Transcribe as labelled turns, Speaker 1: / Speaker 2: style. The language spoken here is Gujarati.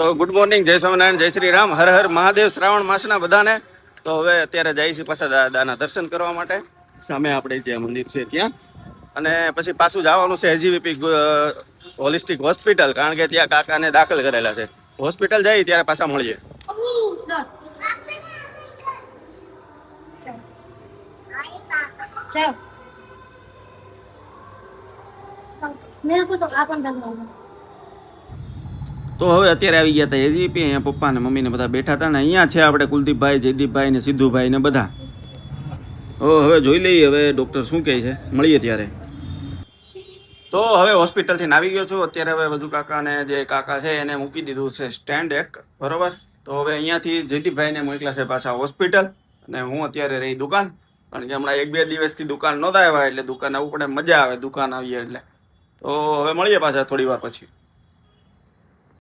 Speaker 1: તો ગુડ મોર્નિંગ, જય સ્વામિનારાયણ, જય શ્રી રામ, હર હર મહાદેવ. શ્રાવણ માસના બધાને. તો હવે અત્યારે જઈએ છીએ પાછા દાદાના દર્શન કરવા માટે. સામે આપણે જે મંદિર છે ત્યાં, અને પછી પાછું જવાનું છે એજીવીપી હોલિસ્ટિક હોસ્પિટલ, કારણ કે ત્યાં કાકાને દાખલ કરેલા છે. હોસ્પિટલ જઈએ ત્યારે પાછા મળીએ. તો હવે અત્યારે આવી ગયા હતા એજીપી. અહીંયા પપ્પા ને મમ્મી ને બધા બેઠા હતા ને અહીંયા છે આપણે કુલદીપભાઈ, જયદીપભાઈ ને સિદ્ધુભાઈ ને બધા. હવે જોઈ લઈએ હવે ડૉક્ટર શું કહે છે, મળીએ ત્યારે. તો હવે હોસ્પિટલથી આવી ગયો છું. અત્યારે હવે વધુ કાકાને જે કાકા છે એને મૂકી દીધું છે સ્ટેન્ડ એક, બરોબર. તો હવે અહીંયાથી જયદીપભાઈને મોકલ્યા છે પાછા હોસ્પિટલ, અને હું અત્યારે રહી દુકાન, કારણ કે હમણાં 1-2 દિવસથી દુકાન નહોતા આવ્યા, એટલે દુકાન આવવું પડે, મજા આવે દુકાન આવીએ એટલે. તો હવે મળીએ પાછા થોડી વાર પછી.